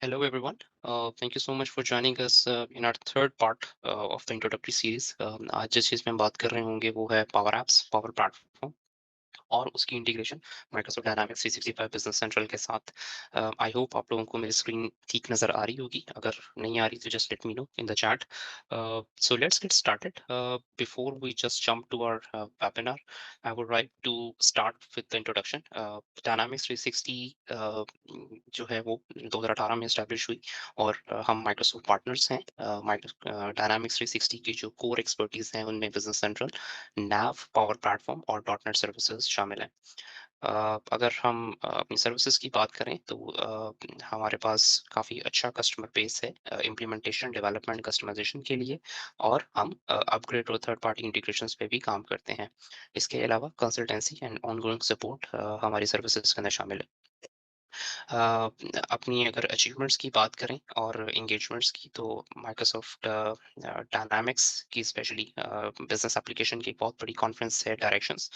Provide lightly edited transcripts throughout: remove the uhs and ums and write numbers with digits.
Hello, everyone. Thank you so much for joining us in our third part of the introductory series. आज जिस चीज़ में हम बात कर रहे होंगे वो है पावर एप्स, पावर प्लेटफॉर्म और उसकी integration Microsoft dynamics 365 business central के साथ। आई होप आप लोगों को मेरी स्क्रीन ठीक नज़र आ रही होगी। अगर नहीं आ रही तो just let me know in the chat. So let's get started. Before we just jump to our webinar, I would like to start with the introduction. Dynamics 360 जो है वो 2018 में स्टैब्लिश हुई और हम माइक्रोसॉफ्ट पार्टनर्स हैं। डायनामिक्स 360 की जो कोर एक्सपर्टीज हैं उनमें business Central, NAV, Power platform और डॉट नेट सर्विसेज शामिल हैं। अगर हम अपनी सर्विसेज की बात करें तो हमारे पास काफ़ी अच्छा कस्टमर बेस है इम्प्लीमेंटेशन, डेवलपमेंट, कस्टमाइजेशन के लिए, और हम अपग्रेड और थर्ड पार्टी इंटीग्रेशंस पे भी काम करते हैं। इसके अलावा कंसल्टेंसी एंड ऑनगोइंग सपोर्ट हमारी सर्विसेज के अंदर शामिल है। अपनी अगर अचीवमेंट्स की बात करें और एंगेजमेंट्स की, तो माइक्रोसॉफ्ट डायनामिक्स की स्पेशली बिजनेस एप्लीकेशन की एक बहुत बड़ी कॉन्फ्रेंस है डायरेक्शंस,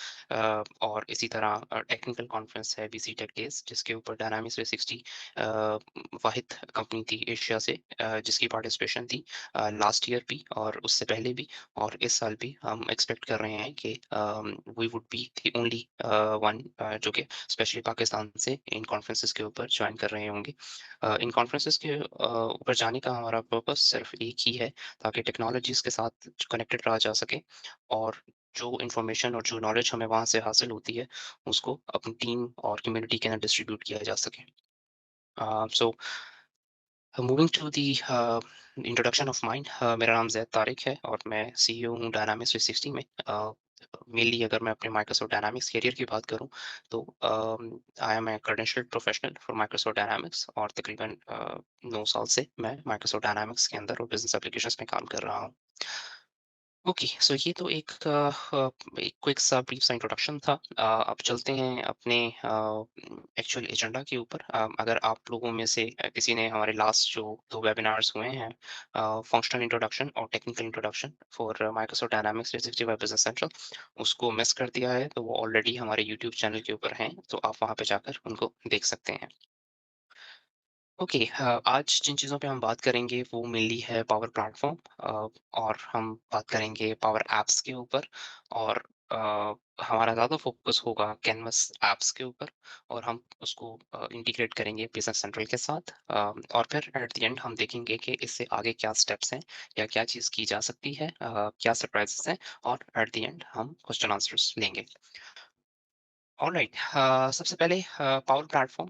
और इसी तरह टेक्निकल कॉन्फ्रेंस है बीसी टेक डेज, जिसके ऊपर डायनामिक्स 360 वाहिद कंपनी थी एशिया से जिसकी पार्टिसिपेशन थी लास्ट ईयर भी और उससे पहले भी, और इस साल भी हम एक्सपेक्ट कर रहे हैं कि we would be the only one जो कि स्पेशली पाकिस्तान से इन कॉन्फ्रेंसेस के ऊपर ज्वाइन कर रहे होंगे। इन कॉन्फ्रेंसेस के ऊपर जाने का हमारा पर्पस सिर्फ एक ही है, ताकि टेक्नोलॉजीज के साथ कनेक्टेड रहा जा सके और जो इन्फॉर्मेशन और जो नॉलेज हमें वहाँ से हासिल होती है उसको अपनी टीम और कम्युनिटी के अंदर डिस्ट्रीब्यूट किया जा सके। So moving to the introduction of mind, मेरा नाम जैद तारिक है और मैं सीईओ हूँ डायनामिक्स 360 में। मेनली अगर मैं अपने माइक्रोसॉफ्ट डायनामिक्स करियर की बात करूँ तो I am a credentialed professional for Microsoft Dynamics, और तकरीबन 9 साल से मैं माइक्रोसॉफ्ट डायनामिक्स के अंदर और बिजनेस एप्लीकेशंस में काम कर रहा हूँ। ओके, सो ये तो एक क्विक सा ब्रीफ सा इंट्रोडक्शन था। अब चलते हैं अपने एक्चुअल एजेंडा के ऊपर। अगर आप लोगों में से किसी ने हमारे लास्ट जो 2 वेबिनार्स हुए हैं, फंक्शनल इंट्रोडक्शन और technical introduction for Microsoft dynamics 365 business central, उसको मिस कर दिया है तो वो ऑलरेडी हमारे यूट्यूब चैनल के ऊपर हैं, तो आप वहाँ पे जाकर उनको देख सकते हैं। ओके, आज जिन चीज़ों पे हम बात करेंगे वो मेनली है पावर प्लेटफॉर्म, और हम बात करेंगे पावर एप्स के ऊपर, और हमारा ज़्यादा फोकस होगा कैनवस एप्स के ऊपर, और हम उसको इंटीग्रेट करेंगे बिजनेस सेंट्रल के साथ, और फिर एट द एंड हम देखेंगे कि इससे आगे क्या स्टेप्स हैं या क्या चीज़ की जा सकती है, क्या सरप्राइजेस हैं, और एट द एंड हम क्वेश्चन आंसर्स लेंगे। ऑलराइट, सबसे पहले पावर प्लेटफॉर्म,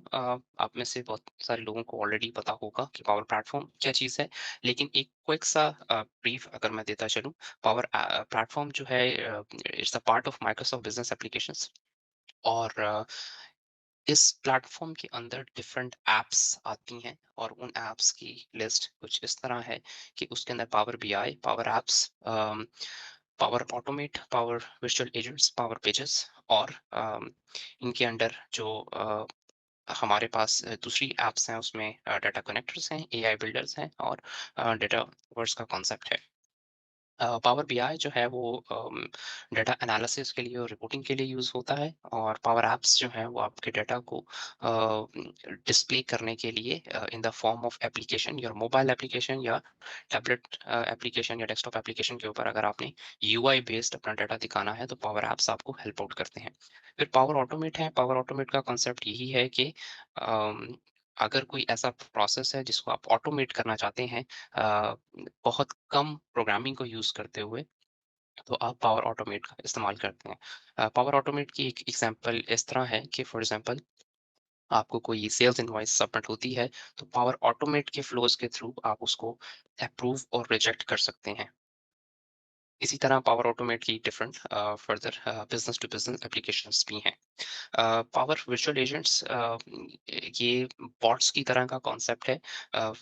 आप में से बहुत सारे लोगों को ऑलरेडी पता होगा कि पावर प्लेटफॉर्म क्या चीज़ है, लेकिन एक क्विक सा ब्रीफ अगर मैं देता चलूँ। पावर प्लेटफॉर्म जो है it's the part of Microsoft business applications, और इस प्लेटफॉर्म के अंदर डिफरेंट एप्स आती हैं, और उन एप्स की लिस्ट कुछ इस तरह है कि उसके अंदर power BI, power apps, power automate, power visual agents, power pages, और इनके अंडर जो हमारे पास दूसरी एप्स हैं उसमें डाटा कनेक्टर्स हैं, एआई बिल्डर्स हैं, और डेटा वर्स का कॉन्सेप्ट है। पावर बीआई जो है वो डेटा एनालिसिस के लिए और रिपोर्टिंग के लिए यूज़ होता है, और पावर एप्स जो है वो आपके डेटा को डिस्प्ले करने के लिए in the form of application, या मोबाइल एप्लीकेशन या टैबलेट एप्लीकेशन या डेस्कटॉप एप्लीकेशन के ऊपर अगर आपने यूआई बेस्ड अपना डाटा दिखाना है तो पावर एप्स आपको हेल्प आउट करते हैं। फिर पावर ऑटोमेट है। पावर ऑटोमेट का कॉन्सेप्ट यही है कि अम, अगर कोई ऐसा प्रोसेस है जिसको आप ऑटोमेट करना चाहते हैं बहुत कम प्रोग्रामिंग को यूज़ करते हुए, तो आप पावर ऑटोमेट का इस्तेमाल करते हैं। पावर ऑटोमेट की एक एग्ज़ाम्पल इस तरह है कि फॉर एग्ज़ाम्पल आपको कोई सेल्स इनवॉइस सबमिट होती है, तो पावर ऑटोमेट के फ्लोज़ के थ्रू आप उसको अप्रूव और रिजेक्ट कर सकते हैं। इसी तरह पावर ऑटोमेट की different further business to business applications भी हैं। पावर वर्चुअल एजेंट्स, ये बॉट्स की तरह का कॉन्सेप्ट है।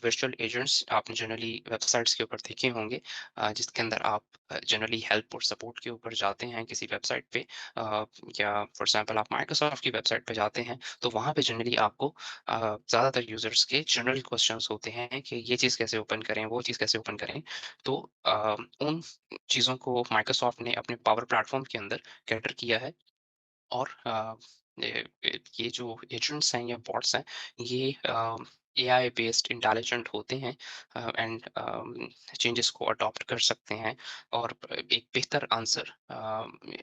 वर्चुअल एजेंट्स आपने जनरली वेबसाइट्स के ऊपर देखे होंगे, जिसके अंदर आप जनरली हेल्प और सपोर्ट के ऊपर जाते हैं किसी वेबसाइट पे, या फॉर एग्जांपल आप माइक्रोसॉफ्ट की वेबसाइट पे जाते हैं तो वहाँ पे जनरली आपको ज़्यादातर यूजर्स के जनरल क्वेश्चंस होते हैं कि ये चीज़ कैसे ओपन करें, वो चीज़ कैसे ओपन करें। तो उन चीज़ों को माइक्रोसॉफ्ट ने अपने पावर प्लेटफॉर्म के अंदर कैटर किया है, और ये जो एजेंट्स हैं या बॉट्स हैं, ये एआई बेस्ड इंटेलिजेंट होते हैं एंड चेंजेस को अडॉप्ट कर सकते हैं और एक बेहतर आंसर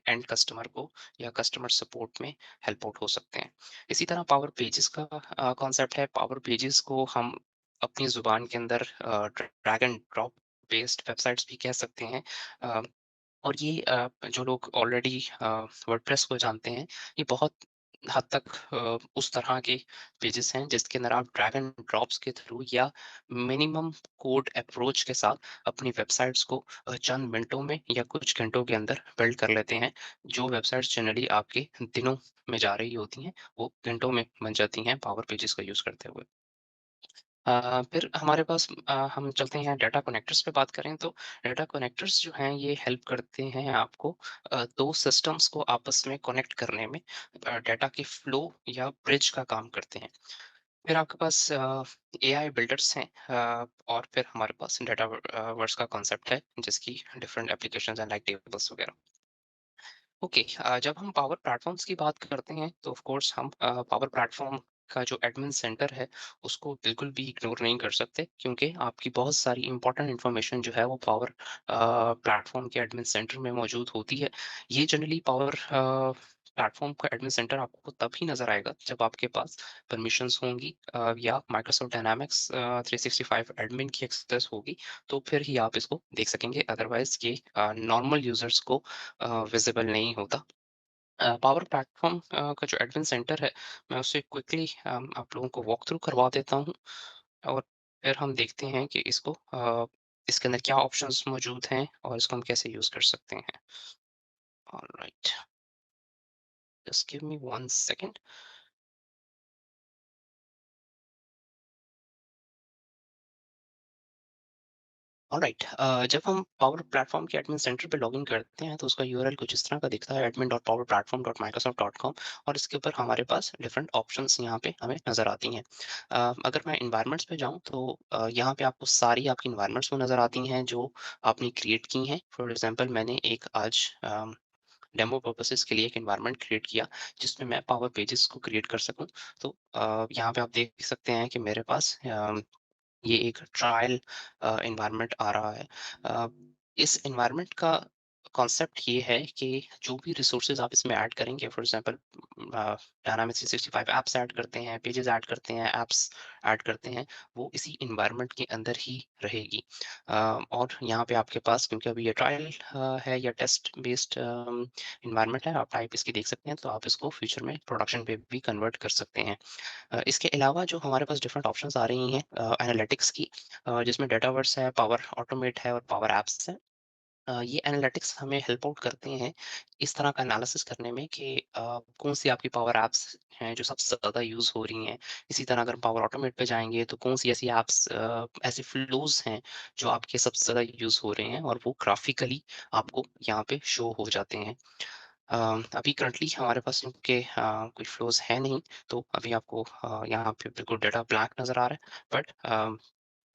एंड कस्टमर को या कस्टमर सपोर्ट में हेल्प आउट हो सकते हैं। इसी तरह पावर पेजेस का कॉन्सेप्ट है। पावर पेजेस को हम अपनी जुबान के अंदर drag and drop based websites भी कह सकते हैं। अ, और ये जो लोग ऑलरेडी वर्डप्रेस को जानते हैं, ये बहुत हद तक उस तरह के पेजेस हैं जिसके अंदर आप ड्रैग एंड ड्रॉप्स के थ्रू या मिनिमम कोड अप्रोच के साथ अपनी वेबसाइट्स को चंद मिनटों में या कुछ घंटों के अंदर बिल्ड कर लेते हैं। जो वेबसाइट्स जनरली आपके दिनों में जा रही होती हैं, वो घंटों में बन जाती हैं पावर पेजेस का यूज़ करते हुए। फिर हमारे पास हम चलते हैं डाटा कनेक्टर्स पे बात करें तो डाटा कनेक्टर्स जो हैं ये हेल्प करते हैं आपको 2 सिस्टम्स को आपस में कनेक्ट करने में। डाटा के फ्लो या ब्रिज का काम करते हैं। फिर आपके पास एआई बिल्डर्स हैं और फिर हमारे पास डाटा वर्स का कॉन्सेप्ट है जिसकी डिफरेंट एप्लीकेशंस हैं लाइक टेबल्स वगैरह। ओके, जब हम पावर प्लेटफ़ॉर्म्स की बात करते हैं तो ऑफ़ कोर्स हम पावर प्लेटफ़ॉर्म का जो एडमिन सेंटर है उसको बिल्कुल भी इग्नोर नहीं कर सकते क्योंकि आपकी बहुत सारी इम्पोर्टेंट इन्फॉर्मेशन जो है वो पावर प्लेटफ़ॉर्म के एडमिन सेंटर में मौजूद होती है। ये जनरली पावर प्लेटफ़ॉर्म का एडमिन सेंटर आपको तभी नज़र आएगा जब आपके पास परमिशंस होंगी या माइक्रोसॉफ्ट डायनामिक्स 365 एडमिन की एक्सेस होगी, तो फिर ही आप इसको देख सकेंगे। अदरवाइज़ ये नॉर्मल यूज़र्स को विजिबल नहीं होता। पावर प्लेटफ़ॉर्म का जो एडमिन सेंटर है, मैं उसे क्विकली आप लोगों को वॉक थ्रू करवा देता हूँ और फिर हम देखते हैं कि इसके अंदर क्या ऑप्शंस मौजूद हैं और इसको हम कैसे यूज़ कर सकते हैं। Alright, just give me 1 second. Alright, जब हम पावर प्लेटफ़ॉर्म के एडमिन सेंटर पे लॉगिन करते हैं तो उसका यूआरएल कुछ इस तरह का दिखता है admin.powerplatform.microsoft.com और इसके ऊपर हमारे पास डिफरेंट ऑप्शंस यहाँ पे हमें नज़र आती हैं। अगर मैं एनवायरनमेंट्स पे जाऊँ तो यहाँ पे आपको सारी आपकी एनवायरनमेंट्स वो नज़र आती हैं जो आपने क्रिएट की हैं। फॉर एग्ज़ाम्पल मैंने एक आज डेमो पर्पसेस के लिए एक एनवायरनमेंट क्रिएट किया जिसमें मैं पावर पेजेस को क्रिएट कर सकूँ। तो यहाँ पे आप देख सकते हैं कि मेरे पास ये एक ट्रायल एनवायरनमेंट आ रहा है। अ, इस एनवायरनमेंट का कॉन्सेप्ट ये है कि जो भी रिसोर्सेज आप इसमें ऐड करेंगे, for example dynamics 365 apps add करते हैं, पेजेस ऐड करते हैं, ऐप्स ऐड करते हैं, वो इसी एनवायरनमेंट के अंदर ही रहेगी। और यहाँ पे आपके पास क्योंकि अभी ये ट्रायल है या टेस्ट बेस्ड एनवायरनमेंट है, आप टाइप इसकी देख सकते हैं, तो आप इसको फ्यूचर में प्रोडक्शन पे भी कन्वर्ट कर सकते हैं। इसके अलावा जो हमारे पास डिफरेंट ऑप्शंस आ रही हैं एनालिटिक्स की, जिसमें डेटावर्स है, पावर ऑटोमेट है और पावर एप्स है। ये एनालिटिक्स हमें हेल्प आउट करते हैं इस तरह का एनालिसिस करने में कि कौन सी आपकी पावर एप्स हैं जो सबसे ज़्यादा यूज़ हो रही हैं। इसी तरह अगर पावर ऑटोमेट पे जाएँगे तो कौन सी ऐसी ऐप्स ऐसे फ्लोज़ हैं जो आपके सबसे ज़्यादा यूज़ हो रहे हैं और वो ग्राफिकली आपको यहाँ पे शो हो जाते हैं। अभी करंटली हमारे पास इनके कोई फ्लोज़ है नहीं, तो अभी आपको यहाँ पे बिल्कुल डाटा ब्लैंक नज़र आ रहा है। But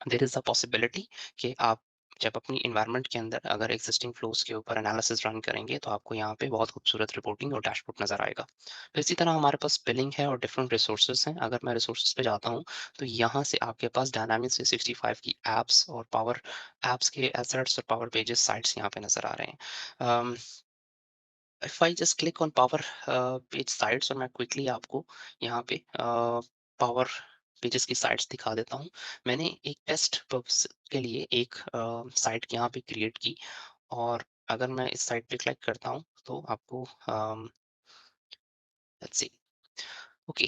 there is a possibility कि आप जब अपनी एनवायरनमेंट के अंदर अगर एक्जिस्टिंग फ्लोज़ के ऊपर एनालिसिस रन करेंगे, तो आपको यहाँ पे बहुत खूबसूरत रिपोर्टिंग और डैशबोर्ड नज़र आएगा। तो इसी तरह हमारे पास बिलिंग है और डिफरेंट रिसोर्सेज़ हैं। अगर मैं रिसोर्सेज़ पे जाता हूँ, तो यहाँ से आपके पास डायनामिक्स 365 की ऐप्स और पावर ऐप्स के एसेट्स और पावर पेजेस साइट्स यहाँ पे नज़र आ रहे हैं। If I just click on power page sites और मैं क्विकली आपको यहाँ पे पावर पेजेस की साइट्स दिखा देता हूँ। मैंने एक टेस्ट पर्पस के लिए एक साइट यहाँ पे क्रिएट की और अगर मैं इस साइट पे क्लिक करता हूँ तो आपको लेट्स सी। ओके,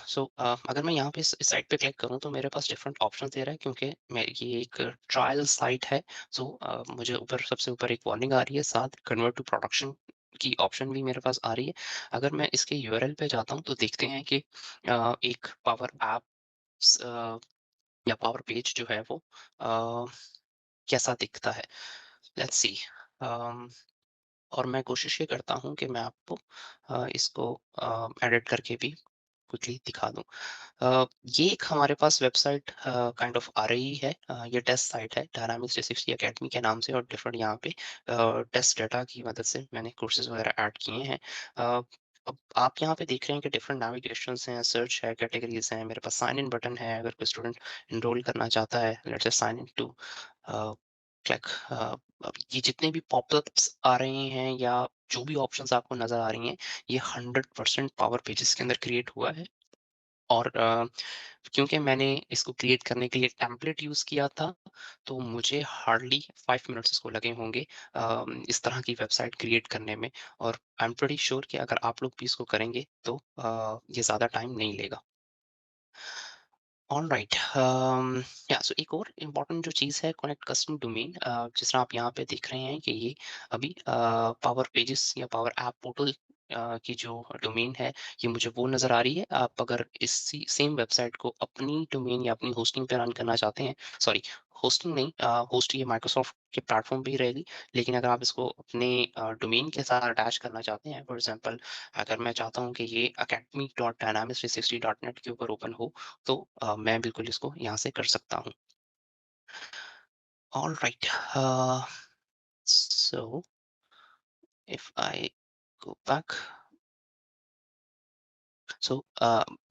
सो अगर मैं यहाँ पे इस साइट पे क्लिक करूँ तो मेरे पास डिफरेंट ऑप्शंस दे रहा है क्योंकि मैं ये एक ट्रायल साइट है। सो मुझे ऊपर सबसे ऊपर एक वार्निंग आ रही है, साथ कन्वर्ट टू प्रोडक्शन की ऑप्शन भी मेरे पास आ रही है। अगर मैं इसके यूआरएल पे जाता हूँ तो देखते हैं कि एक पावर एप्स या पावर पेज जो है वो कैसा दिखता है। Let's see. और मैं कोशिश ये करता हूँ कि मैं आपको इसको एडिट करके भी क्विकली दिखा दूँ। ये एक हमारे पास वेबसाइट काइंड ऑफ आ रही है। ये टेस्ट साइट है डायनामिक्स 360 एकेडमी के नाम से और डिफरेंट यहाँ पे टेस्ट डाटा की मदद से मैंने कोर्सेज वगैरह ऐड किए हैं। अब आप यहाँ पे देख रहे हैं कि डिफरेंट नेविगेशंस हैं, सर्च है, कैटेगरीज़ हैं, मेरे पास साइन इन बटन है, अगर कोई स्टूडेंट एनरोल करना चाहता है, let's say sign in to click अब ये जितने भी पॉपअप्स आ रहे हैं या जो भी ऑप्शंस आपको नज़र आ रही हैं, ये 100% पावर पेजेस के अंदर क्रिएट हुआ है और क्योंकि मैंने इसको क्रिएट करने के लिए टेम्पलेट यूज़ किया था, तो मुझे हार्डली 5 मिनट्स इसको लगे होंगे इस तरह की वेबसाइट क्रिएट करने में और आई एम प्रीटी श्योर कि अगर आप लोग भी इसको करेंगे तो ये ज़्यादा टाइम नहीं लेगा। ऑलराइट या सो एक और इम्पोर्टेंट जो चीज़ है कनेक्ट कस्टम डोमेन जिस तरह आप यहाँ पे देख रहे हैं कि ये अभी पावर पेजेस या पावर ऐप पोर्टल की जो डोमेन है ये मुझे वो नज़र आ रही है। आप अगर इसी सेम वेबसाइट को अपनी डोमेन या अपनी होस्टिंग पे रन करना चाहते हैं, सॉरी होस्टिंग नहीं, होस्ट ये माइक्रोसॉफ्ट के प्लेटफॉर्म पे ही रहेगी, लेकिन अगर आप इसको अपने डोमेन के साथ अटैच करना चाहते हैं, फॉर एग्जांपल अगर मैं चाहता हूँ कि ये academy.dynamics360.net के ऊपर ओपन हो, तो मैं बिल्कुल इसको यहाँ से कर सकता हूँ। Alright, so if I go back, so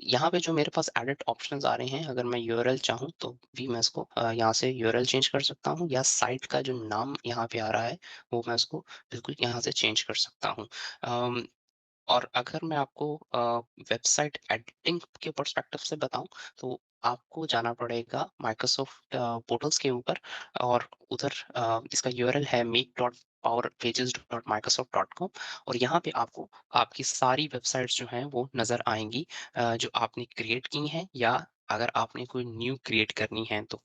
यहाँ पे जो मेरे पास एडिट ऑप्शंस आ रहे हैं, अगर मैं यूआरएल चाहूँ तो भी मैं इसको यहाँ से यूआरएल चेंज कर सकता हूँ या साइट का जो नाम यहाँ पे आ रहा है वो मैं इसको बिल्कुल यहाँ से चेंज कर सकता हूँ। और अगर मैं आपको वेबसाइट एडिटिंग के पर्सपेक्टिव से बताऊं तो आपको जाना पड़ेगा माइक्रोसॉफ्ट पोर्टल्स के ऊपर और उधर इसका यूआरएल है make.powerpages.microsoft.com और यहाँ पे आपको आपकी सारी वेबसाइट्स जो हैं वो नज़र आएंगी जो आपने क्रिएट की हैं या अगर आपने कोई न्यू क्रिएट करनी है तो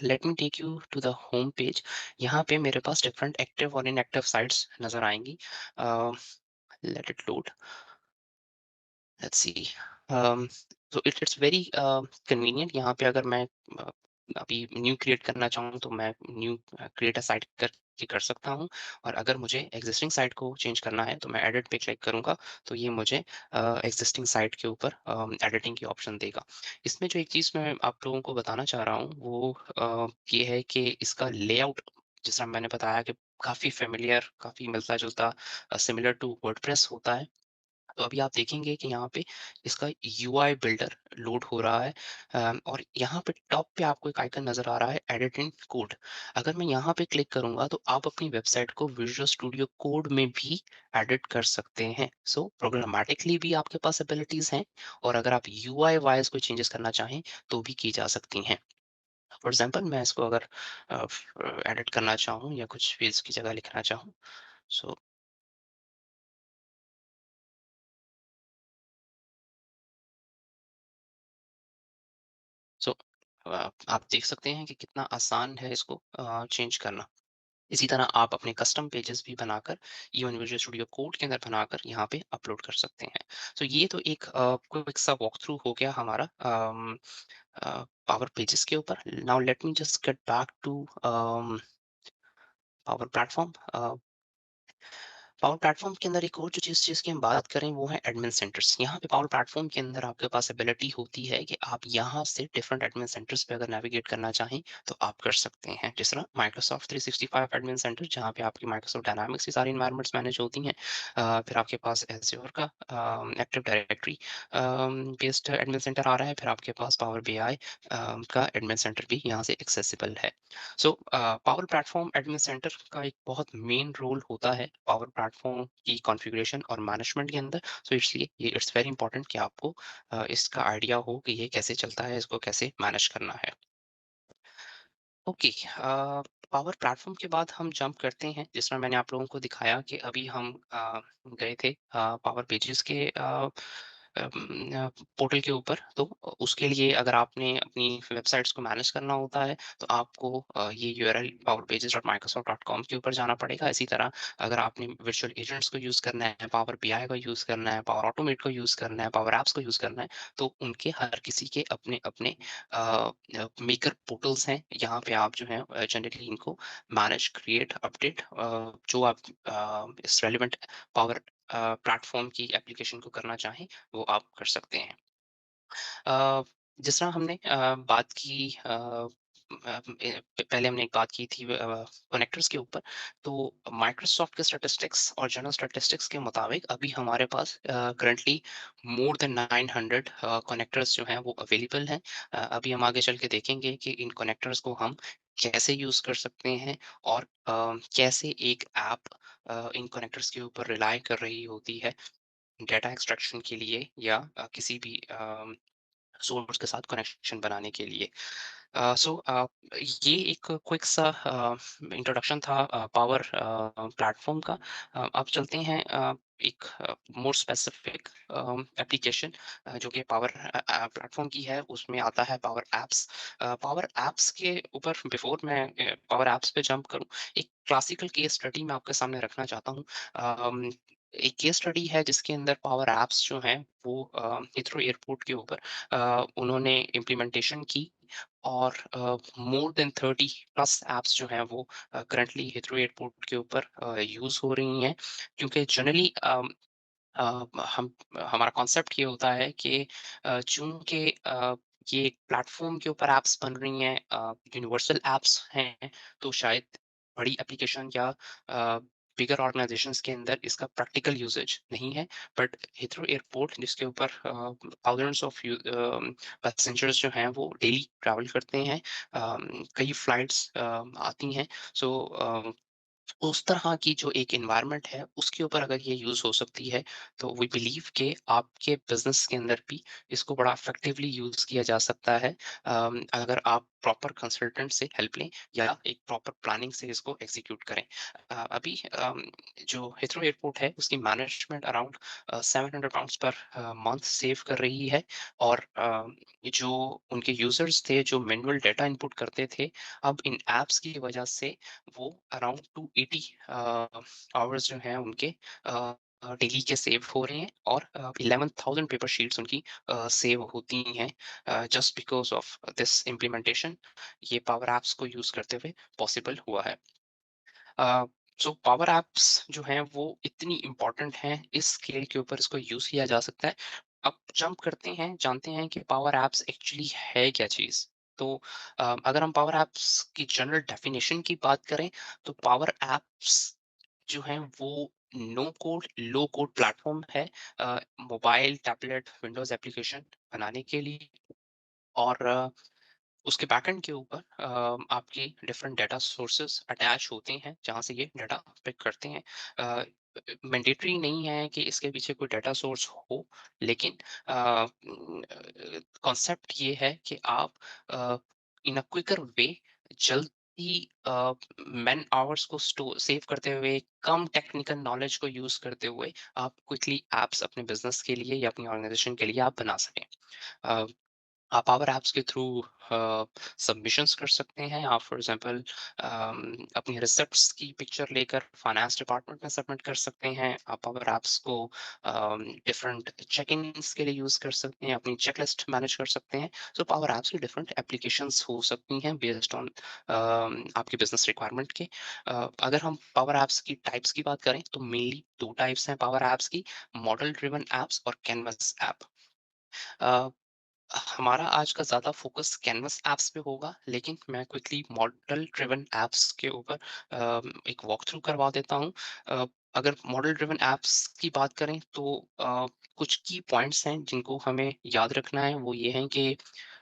let me take you to the home page. यहाँ पे मेरे पास डिफरेंट एक्टिव और इनएक्टिव साइट्स नज़र आएंगी। Let it load, let's see. So it's very convenient. यहाँ पे अगर मैं अ, अभी न्यू क्रिएट करना चाहूँ तो मैं न्यू क्रिएट अ साइट करके कर सकता हूँ और अगर मुझे एग्जिस्टिंग साइट को चेंज करना है तो मैं एडिट पे क्लिक करूँगा तो ये मुझे एग्जिस्टिंग साइट के ऊपर एडिटिंग की ऑप्शन देगा। इसमें जो एक चीज़ मैं आप लोगों को बताना चाह रहा हूँ वो ये है कि इसका लेआउट जिस तरह मैंने बताया कि काफ़ी फेमिलियर, काफ़ी मिलता-जुलता, सिमिलर टू वर्डप्रेस होता है। तो अभी आप देखेंगे कि यहाँ पे इसका यूआई बिल्डर लोड हो रहा है और यहाँ पे टॉप पे आपको एक आइकन नजर आ रहा है एडिट इन कोड। अगर मैं यहाँ पे क्लिक करूंगा तो आप अपनी वेबसाइट को विजुअल स्टूडियो कोड में भी एडिट कर सकते हैं। सो प्रोग्रामेटिकली भी आपके पास एबिलिटीज हैं और अगर आप यूआई वाइज कोई चेंजेस करना चाहें तो भी की जा सकती हैं। फॉर एग्जाम्पल मैं इसको अगर एडिट करना चाहूँ या कुछ भी इसकी जगह लिखना चाहूँ, सो सो आप देख सकते हैं कि कितना आसान है इसको चेंज करना। इसी तरह आप अपने कस्टम पेजेस भी बनाकर इवन विजुअल स्टूडियो कोड के अंदर बनाकर यहाँ पे अपलोड कर सकते हैं। तो ये तो एक क्विक सा वॉक थ्रू हो गया हमारा पावर पेजेस के ऊपर। Now let me just get back to power platform. Power platform के अंदर एक और जो जिस चीज़ की हम बात करें वो है एडमिन सेंटर्स। यहाँ पे पावर प्लेटफॉर्म के अंदर आपके पास एबिलिटी होती है कि आप यहाँ से डिफरेंट एडमिन सेंटर्स पे अगर नेविगेट करना चाहें तो आप कर सकते हैं। जिस तरह माइक्रोसॉफ्ट 365 एडमिन सेंटर जहाँ पे आपकी माइक्रोसॉफ्ट डायनामिक्स की सारी इन्वायरमेंट्स मैनेज होती हैं। फिर आपके पास एज़्योर का Active Directory based admin centre आ रहा है। फिर आपके पास पावर बीआई का एडमिन सेंटर भी यहाँ से एक्सेसिबल है। So Power Platform admin centre का एक बहुत मेन रोल होता है पावर प्लेटफॉर्म की कॉन्फ़िगरेशन और मैनेजमेंट के अंदर। सो इसलिए ये इट्स वेरी इंपॉर्टेंट कि आपको इसका आइडिया हो कि ये कैसे चलता है, इसको कैसे मैनेज करना है। ओके, पावर प्लेटफॉर्म के बाद हम जंप करते हैं जिस तरह मैंने आप लोगों को दिखाया कि अभी हम गए थे पावर पेजेस के पोर्टल के ऊपर। तो उसके लिए अगर आपने अपनी वेबसाइट्स को मैनेज करना होता है तो आपको ये यूआरएल powerpages.microsoft.com के ऊपर जाना पड़ेगा। इसी तरह अगर आपने वर्चुअल एजेंट्स को यूज़ करना है, पावर बीआई को यूज़ करना है, पावर ऑटोमेट को यूज़ करना है, पावर एप्स को यूज़ करना है, तो उनके हर किसी के अपने अपने मेकर पोर्टल्स हैं। यहाँ पे आप जो है जनरली इनको मैनेज, क्रिएट, अपडेट जो आप इस रेलिवेंट पावर प्लेटफॉर्म की एप्लीकेशन को करना चाहें वो आप कर सकते हैं। जिस तरह हमने बात की पहले हमने एक बात की थी कनेक्टर्स के ऊपर। तो माइक्रोसॉफ्ट के स्टैटिस्टिक्स और जनरल स्टैटिस्टिक्स के मुताबिक अभी हमारे पास करंटली मोर देन 900 कनेक्टर्स जो हैं वो अवेलेबल हैं। अभी हम आगे चल के देखेंगे कि इन कनेक्टर्स को हम कैसे यूज़ कर सकते हैं और कैसे एक ऐप इन कनेक्टर्स के ऊपर रिलाय कर रही होती है डेटा एक्सट्रैक्शन के लिए या किसी भी सोर्स के साथ कनेक्शन बनाने के लिए। सो ये एक क्विक सा इंट्रोडक्शन था पावर प्लेटफॉर्म का। अब चलते हैं एक मोर स्पेसिफिक एप्लीकेशन जो कि पावर प्लेटफॉर्म की है, उसमें आता है पावर एप्स। पावर एप्स के ऊपर बिफोर मैं पावर एप्स पे जंप करूं, एक क्लासिकल केस स्टडी मैं आपके सामने रखना चाहता हूं। एक केस स्टडी है जिसके अंदर पावर एप्स जो हैं वो हिथ्रो एयरपोर्ट के ऊपर उन्होंने इम्प्लीमेंटेशन की और मोर देन 30 प्लस एप्स जो हैं वो करंटली हिथ्रो एयरपोर्ट के ऊपर यूज़ हो रही हैं। क्योंकि जनरली हम हमारा कॉन्सेप्ट ये होता है कि चूंकि ये एक प्लेटफॉर्म के ऊपर एप्स बन रही हैं, यूनिवर्सल एप्स हैं, तो शायद बड़ी एप्लीकेशन या बिगर ऑर्गेनाइजेशंस के अंदर इसका प्रैक्टिकल यूसेज नहीं है। बट हिथ्रो एयरपोर्ट जिसके ऊपर थाउजेंड्स ऑफ पैसेंजर्स जो हैं वो डेली ट्रैवल करते हैं, कई फ्लाइट्स आती हैं। सो उस तरह की जो एक एनवायरनमेंट है उसके ऊपर अगर ये यूज हो सकती है, तो वी बिलीव कि आपके बिजनेस के अंदर भी इसको बड़ा इफेक्टिवली यूज किया जा सकता है। अगर आप प्रॉपर कंसल्टेंट से हेल्प लें या एक प्रॉपर प्लानिंग से इसको एग्जीक्यूट करें। अभी जो हिथ्रो एयरपोर्ट है उसकी management around 700 pounds per month save कर रही है। और ये जो उनके यूजर्स थे जो मैनुअल डेटा इनपुट करते थे, अब इन एप्स की वजह से वो अराउंड 280 आवर्स जो हैं उनके डेली के सेव हो रहे हैं और 11,000 पेपर शीट्स उनकी सेव होती हैं just because of this implementation. ये पावर एप्स को यूज करते हुए पॉसिबल हुआ है। सो पावर एप्स जो हैं वो इतनी इम्पोर्टेंट हैं, इस स्केल के ऊपर इसको यूज किया जा सकता है। अब जंप करते हैं, जानते हैं कि पावर एप्स एक्चुअली है क्या चीज। तो अगर हम पावर एप्स की जनरल डेफिनेशन की बात करें, तो पावर एप्स जो हैं वो नो कोड लो कोड प्लेटफॉर्म है मोबाइल टैबलेट विंडोज एप्लीकेशन बनाने के लिए। और उसके बैकएंड के ऊपर आपके डिफरेंट डाटा सोर्सेस अटैच होते हैं जहाँ से ये डाटा पिक करते हैं। मैंडेटरी नहीं है कि इसके पीछे कोई डाटा सोर्स हो, लेकिन कॉन्सेप्ट ये है कि आप इन अ क्विकर वे जल्दी मैन आवर्स को सेव करते हुए, कम टेक्निकल नॉलेज को यूज करते हुए आप क्विकली एप्स अपने बिजनेस के लिए या अपनी ऑर्गेनाइजेशन के लिए आप बना सकें। अ, आप पावर ऐप्स के थ्रू सबमिशंस कर सकते हैं। आप फॉर एग्जांपल अपनी रिसिप्ट्स की पिक्चर लेकर फाइनेंस डिपार्टमेंट में सबमिट कर सकते हैं। आप पावर ऐप्स को डिफरेंट चेक इन्स के लिए यूज कर सकते हैं, अपनी चेकलिस्ट मैनेज कर सकते हैं। सो पावर ऐप्स की डिफरेंट एप्लीकेशंस हो सकती हैं बेस्ड ऑन आपकी बिजनेस रिक्वायरमेंट के। अगर हम पावर ऐप्स की टाइप्स की बात करें तो मेनली दो टाइप्स हैं पावर ऐप्स की: मॉडल ड्रिवन एप्स और कैनवस ऐप। हमारा आज का ज़्यादा फ़ोकस कैनवस ऐप्स पे होगा, लेकिन मैं क्विकली मॉडल ड्रिवन ऐप्स के ऊपर एक वॉक थ्रू करवा देता हूँ। अ, अगर मॉडल ड्रिवन ऐप्स की बात करें तो कुछ की पॉइंट्स हैं जिनको हमें याद रखना है। वो ये हैं कि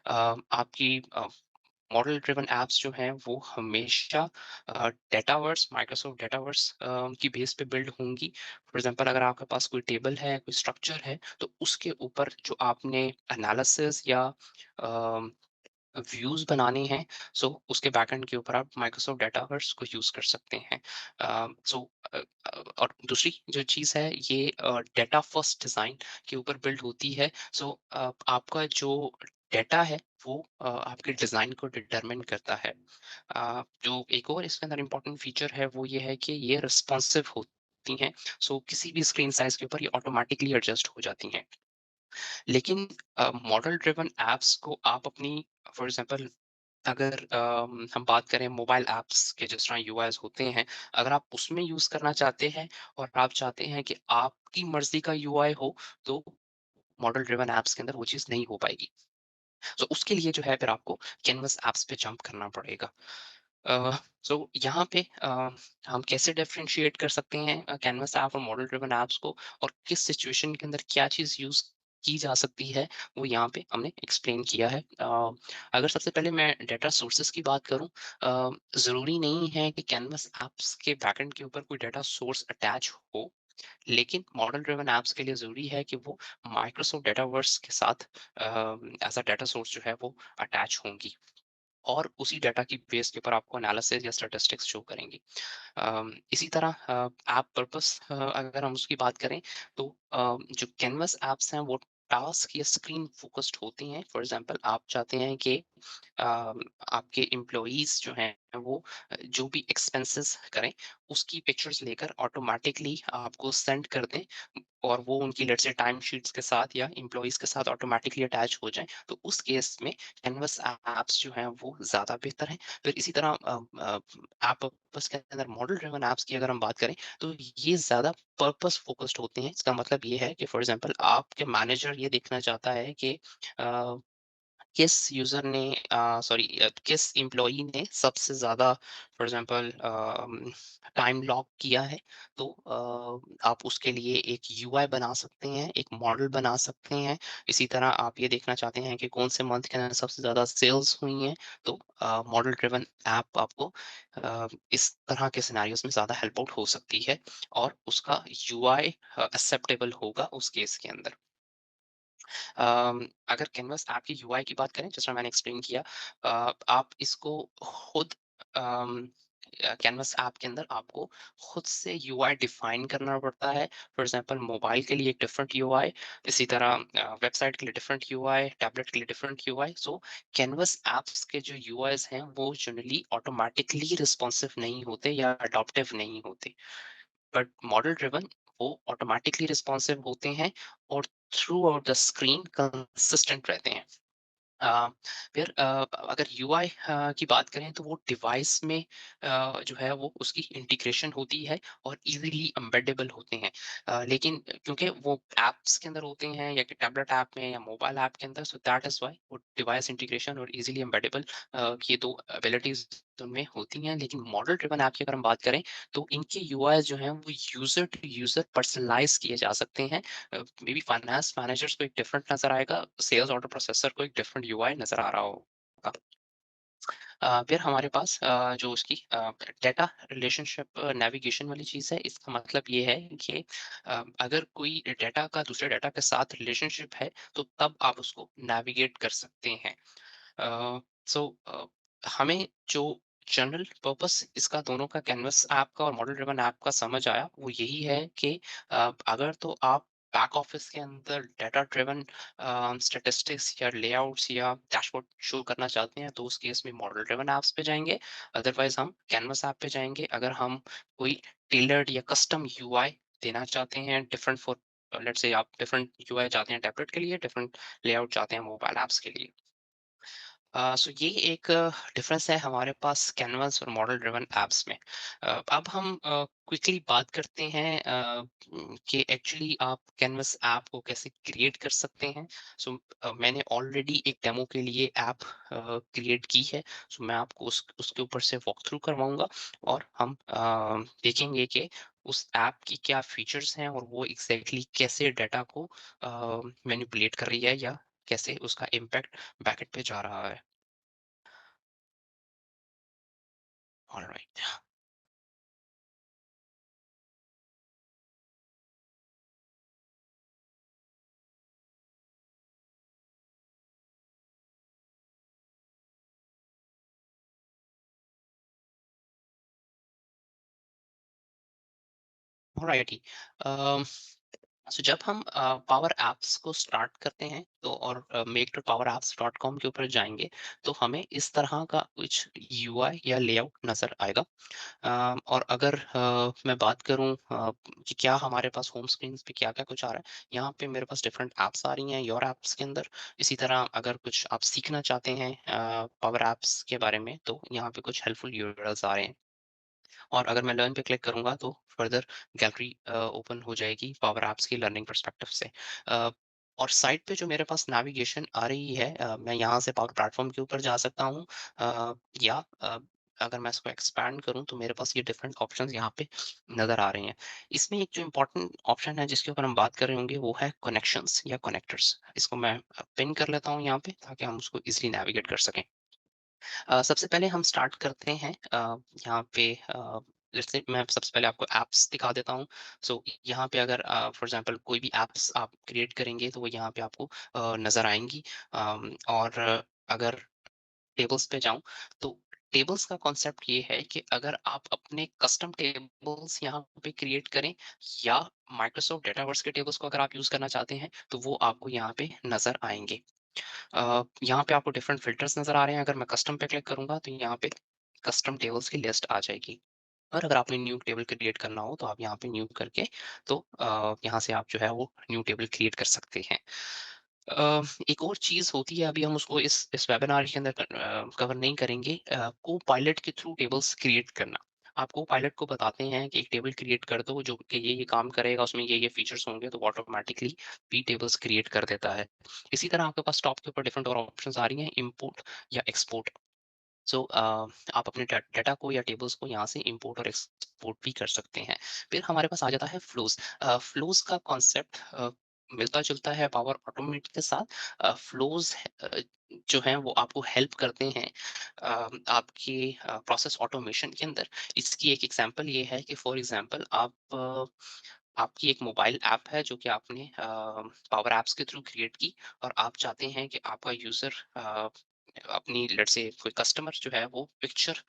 आपकी मॉडल ड्रिवन एप्स जो हैं वो हमेशा डेटावर्स माइक्रोसॉफ्ट डेटावर्स की बेस पे बिल्ड होंगी। फॉर एग्जांपल अगर आपके पास कोई टेबल है, कोई स्ट्रक्चर है, तो उसके ऊपर जो आपने एनालिसिस या व्यूज बनाने हैं, सो उसके बैकएंड के ऊपर आप माइक्रोसॉफ्ट डेटावर्स को यूज कर सकते हैं। सो और दूसरी जो चीज है ये डेटा फर्स्ट डिजाइन के ऊपर बिल्ड होती है। सो आपका जो डेटा है वो आपके डिजाइन को डिटरमिन करता है। जो एक और इसके अंदर इम्पोर्टेंट फीचर है वो ये है कि ये रिस्पॉन्सिव होती हैं। सो किसी भी स्क्रीन साइज के ऊपर ये ऑटोमेटिकली एडजस्ट हो जाती हैं। लेकिन मॉडल ड्रिवन एप्स को आप अपनी फॉर एग्जांपल अगर हम बात करें मोबाइल ऐप्स के जिस तरह यूआईज होते हैं, अगर आप उसमें यूज़ करना चाहते हैं और आप चाहते हैं कि आपकी मर्ज़ी का यूआई हो, तो मॉडल ड्रिवन ऐप्स के अंदर वो चीज़ नहीं हो पाएगी। सो उसके लिए जो है फिर आपको कैनवस ऐप्स पे जंप करना पड़ेगा। सो यहाँ पे हम कैसे डिफरेंशिएट कर सकते हैं कैनवस ऐप और मॉडल ड्रिवन ऐप्स को, और किस सिचुएशन के अंदर क्या चीज़ यूज़ की जा सकती है, वो यहाँ पे हमने एक्सप्लेन किया है। अगर सबसे पहले मैं डेटा सोर्सेज की बात करूँ, ज़रूरी नहीं है कि कैनवस ऐप्स के बैकएंड के ऊपर कोई डेटा सोर्स अटैच हो, लेकिन मॉडल ड्रिवन ऐप्स के लिए ज़रूरी है कि वो माइक्रोसॉफ्ट डाटावर्स के साथ एज़ अ डाटा सोर्स जो है वो अटैच होंगी, और उसी डाटा की बेस के ऊपर आपको एनालिसिस या स्टैटिस्टिक्स शो करेंगी। इसी तरह ऐप पर्पस अगर हम उसकी बात करें, तो जो कैनवस ऐप्स हैं वो टास्क या स्क्रीन फोकस्ड होती हैं। फॉर एग्जांपल आप चाहते हैं कि आपके एम्प्लॉइज जो हैं वो जो भी एक्सपेंसेस करें उसकी पिक्चर्स लेकर ऑटोमेटिकली आपको सेंड कर दें, और वो उनकी लेट्स से टाइम शीट्स के साथ या एम्प्लॉइज के साथ ऑटोमेटिकली अटैच हो जाएं, तो उस केस में कैनवस ऐप्स जो हैं वो ज़्यादा बेहतर हैं। फिर इसी तरह ऐप पर्पस के अंदर मॉडल ड्रिवन ऐप्स की अगर हम बात करें, तो ये ज़्यादा पर्पस फोकस्ड होते हैं। इसका मतलब ये है कि फॉर एग्जांपल आपके मैनेजर ये देखना चाहता है कि किस यूज़र ने सॉरी किस एम्प्लॉयी ने सबसे ज़्यादा फॉर एग्ज़ाम्पल टाइम लॉग किया है, तो आप उसके लिए एक यूआई बना सकते हैं, एक मॉडल बना सकते हैं। इसी तरह आप ये देखना चाहते हैं कि कौन से मंथ के अंदर सबसे ज़्यादा सेल्स हुई हैं, तो मॉडल ड्रिवन ऐप आपको इस तरह के सिनेरियोज़ में ज़्यादा हेल्प आउट हो सकती है, और उसका यूआई एक्सेप्टेबल होगा उस केस के अंदर। अगर कैनवस ऐप की यूआई की बात करें, जैसा मैंने एक्सप्लेन किया, आप इसको खुद कैनवस ऐप के अंदर आपको खुद से यूआई डिफाइन करना पड़ता है। फॉर एग्जांपल मोबाइल के लिए एक डिफरेंट यूआई, इसी तरह वेबसाइट के लिए डिफरेंट यूआई, टैबलेट के लिए डिफरेंट यूआई। सो कैनवस ऐप्स के जो यूआईज हैं वो जनरली ऑटोमेटिकली रिस्पॉन्सिव नहीं होते या अडॉप्टिव नहीं होते, बट मॉडल ड्रिवन वो ऑटोमेटिकली रिस्पॉन्सिव होते हैं, और through out the screen consistent रहते हैं। अ, फिर अगर यूआई की बात करें, तो वो डिवाइस में जो है वो उसकी इंटीग्रेशन होती है और इजीली एम्बेडेबल होते हैं। लेकिन क्योंकि वो ऐप्स के अंदर होते हैं, या कि टैबलेट ऐप में या मोबाइल ऐप के अंदर, सो दैट इज वाई वो डिवाइस इंटीग्रेशन और इजीली एम्बेडेबल ये दो एबिलिटीज उनमें होती हैं। लेकिन मॉडल ड्रिवन ऐप की अगर हम बात करें, तो इनके यूआई जो हैं वो यूजर टू यूजर पर्सनलाइज किए जा सकते हैं। मे बी फाइनेंस मैनेजर्स को एक डिफरेंट नज़र आएगा, सेल्स ऑर्डर प्रोसेसर को एक डिफरेंट यूआई नज़र आ रहा होगा। फिर हमारे पास जो उसकी डेटा रिलेशनशिप नेविगेशन वाली चीज़ है, इसका मतलब ये है कि अगर कोई डेटा का दूसरे डेटा के साथ रिलेशनशिप है, तो तब आप उसको नेविगेट कर सकते हैं। सो हमें जो जनरल पर्पस इसका दोनों का, कैनवस ऐप का और मॉडल ड्रिवन ऐप का, समझ आया, वो यही है कि अगर तो आप बैक ऑफिस के अंदर डेटा ड्रिवन स्टैटिस्टिक्स या लेआउट्स या डैशबोर्ड शो करना चाहते हैं, तो उस केस में मॉडल ड्रिवन ऐप्स पे जाएंगे। अदरवाइज हम कैनवस ऐप पे जाएंगे, अगर हम कोई टेलर्ड या कस्टम यूआई देना चाहते हैं, डिफरेंट फॉर लेट्स से आप डिफरेंट यूआई चाहते हैं टैबलेट के लिए, डिफरेंट लेआउट चाहते हैं मोबाइल ऐप्स के लिए। सो ये एक डिफरेंस है हमारे पास कैनवस और मॉडल ड्रिवन एप्स में। अब हम क्विकली बात करते हैं कि एक्चुअली आप कैनवस ऐप को कैसे क्रिएट कर सकते हैं। सो मैंने ऑलरेडी एक डेमो के लिए ऐप क्रिएट की है। सो मैं आपको उसके ऊपर से वॉक थ्रू करवाऊंगा, और हम देखेंगे कि उस ऐप की क्या फीचर्स हैं, और वो एग्जैक्टली कैसे डाटा को मैनिपुलेट कर रही है, या कैसे उसका इम्पैक्ट बैकेट पे जा रहा है। ऑलराइट। ऑलराइटी। सो जब हम पावर एप्स को स्टार्ट करते हैं, तो और make.powerapps.com के ऊपर जाएंगे, तो हमें इस तरह का कुछ यूआई या लेआउट नजर आएगा। और अगर मैं बात करूं कि क्या हमारे पास होम स्क्रीन पे क्या क्या कुछ आ रहा है, यहाँ पे मेरे पास डिफरेंट एप्स आ रही हैं योर एप्स के अंदर। इसी तरह अगर कुछ आप सीखना चाहते हैं पावर एप्स के बारे में, तो यहाँ पे कुछ हेल्पफुल यूआरएल्स आ रहे हैं। और अगर मैं लर्न पे क्लिक करूंगा, तो फर्दर गैलरी ओपन हो जाएगी पावर ऐप्स की लर्निंग पर्सपेक्टिव से। और साइड पे जो मेरे पास नेविगेशन आ रही है, मैं यहाँ से पावर प्लेटफ़ॉर्म के ऊपर जा सकता हूँ, या अगर मैं इसको एक्सपैंड करूँ तो मेरे पास ये डिफरेंट ऑप्शंस यहाँ पे नज़र आ रहे हैं। इसमें एक जो इम्पोर्टेंट ऑप्शन है जिसके ऊपर हम बात कर रहे होंगे वो है कनेक्शंस या कनेक्टर्स। इसको मैं पिन कर लेता हूँ यहाँ पे ताकि हम उसको ईज़िली नेविगेट कर सकें। सबसे पहले हम स्टार्ट करते हैं यहाँ पे, लेट्स से मैं सबसे पहले आपको ऐप्स दिखा देता हूँ। सो यहाँ पे अगर फॉर एग्जांपल कोई भी ऐप्स आप क्रिएट करेंगे तो वो यहाँ पे आपको नज़र आएँगी। और अगर टेबल्स पे जाऊँ तो टेबल्स का कॉन्सेप्ट ये है कि अगर आप अपने कस्टम टेबल्स यहाँ पे क्रिएट करें या माइक्रोसॉफ्ट डेटावर्स के टेबल्स को अगर आप यूज़ करना चाहते हैं, तो वो आपको यहाँ पे नज़र आएँगे। यहाँ पे आपको डिफरेंट फ़िल्टर्स नज़र आ रहे हैं। अगर मैं कस्टम पे क्लिक करूँगा तो यहाँ पे कस्टम टेबल्स की लिस्ट आ जाएगी। और अगर आपने न्यू टेबल क्रिएट करना हो तो आप यहाँ पे न्यू करके तो यहाँ से आप जो है वो न्यू टेबल क्रिएट कर सकते हैं। एक और चीज़ होती है, अभी हम उसको इस वेबिनार के अंदर कवर नहीं करेंगे, को-पायलट के थ्रू टेबल्स क्रिएट करना। आप को-पायलट को बताते हैं कि एक टेबल क्रिएट कर दो जो कि ये काम करेगा, उसमें ये फीचर्स होंगे, तो वो ऑटोमैटिकली भी टेबल्स क्रिएट कर देता है। इसी तरह आपके पास टॉप के ऊपर डिफरेंट और ऑप्शंस आ रही हैं, इम्पोर्ट या एक्सपोर्ट। सो आप अपने डाटा को या टेबल्स को यहाँ से इंपोर्ट और एक्सपोर्ट भी कर सकते हैं। फिर हमारे पास आ जाता है फ्लोज। फ्लोज का कॉन्सेप्ट मिलता जुलता है पावर ऑटोमेट के साथ। फ्लोज जो हैं वो आपको हेल्प करते हैं आपके प्रोसेस ऑटोमेशन के अंदर। इसकी एक एग्जांपल ये है कि फॉर एग्जांपल आपकी एक मोबाइल ऐप है जो कि आपने पावर ऐप्स के थ्रू क्रिएट की, और आप चाहते हैं कि आपका यूजर अपनी लेट्स से कोई कस्टमर जो है वो पिक्चर